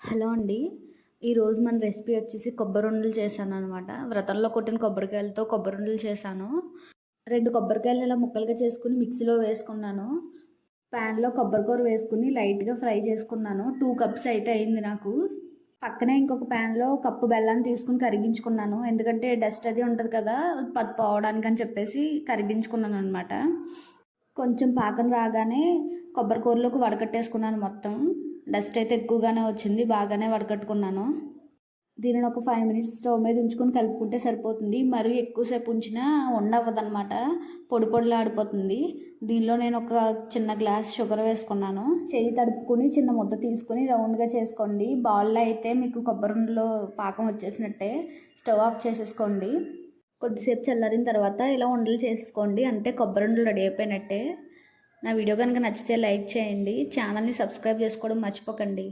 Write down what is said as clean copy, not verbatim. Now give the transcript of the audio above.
Hello అండి. ఈరోజు మన రెసిపీ వచ్చేసి కొబ్బరుండలు చేశాననమాట. వ్రతంలో కొట్టిన కొబ్బరికాయలతో కొబ్బరుండలు చేశాను. 2 కొబ్బరికాయలు ఇలా ముక్కలుగా చేసుకొని మిక్సీలో వేసుకున్నాను. ప్యాన్‌లో కొబ్బరికూర వేసుకొని లైట్‌గా ఫ్రై చేసుకున్నాను. 2 కప్స్ అయితే అయింది నాకు. పక్కనే ఇంకొక ప్యాన్‌లో కప్పు బెల్లాన్ని తీసుకొని కరిగించుకున్నాను. ఎందుకంటే డస్ట్ అది ఉంటది కదా! పోవడానికని చెప్పేసి కరిగించుకున్నాననమాట. కొంచెం పాకం రాగానే కొబ్బరికూరలోకి వడకట్టేసుకున్నాను మొత్తం. డస్ట్ అయితే ఎక్కువగానే వచ్చింది. బాగానే వడకట్టుకున్నాను. దీనిని ఒక 5 మినిట్స్ స్టవ్ మీద ఉంచుకొని కలుపుకుంటే సరిపోతుంది. మరీ ఎక్కువసేపు ఉంచినా ఉండవ్వదనమాట. పొడి పొడిలాడిపోతుంది. దీనిలో నేను ఒక చిన్న గ్లాస్ షుగర్ వేసుకున్నాను. చెయ్యి తడుపుకొని చిన్న ముద్ద తీసుకొని రౌండ్‌గా చేసుకోండి. బాల్‌లో అయితే మీకు కొబ్బరుండలో పాకం వచ్చేసినట్టే. స్టవ్ ఆఫ్ చేసేసుకోండి. కొద్దిసేపు చల్లారిన తర్వాత ఇలా ఉండలు చేసుకోండి. అంతే కొబ్బరుండలు రెడీ అయిపోయినట్టే. నా వీడియో కనుక నచ్చితే లైక్ చేయండి. ఛానల్ని సబ్స్క్రైబ్ చేసుకోవడం మర్చిపోకండి.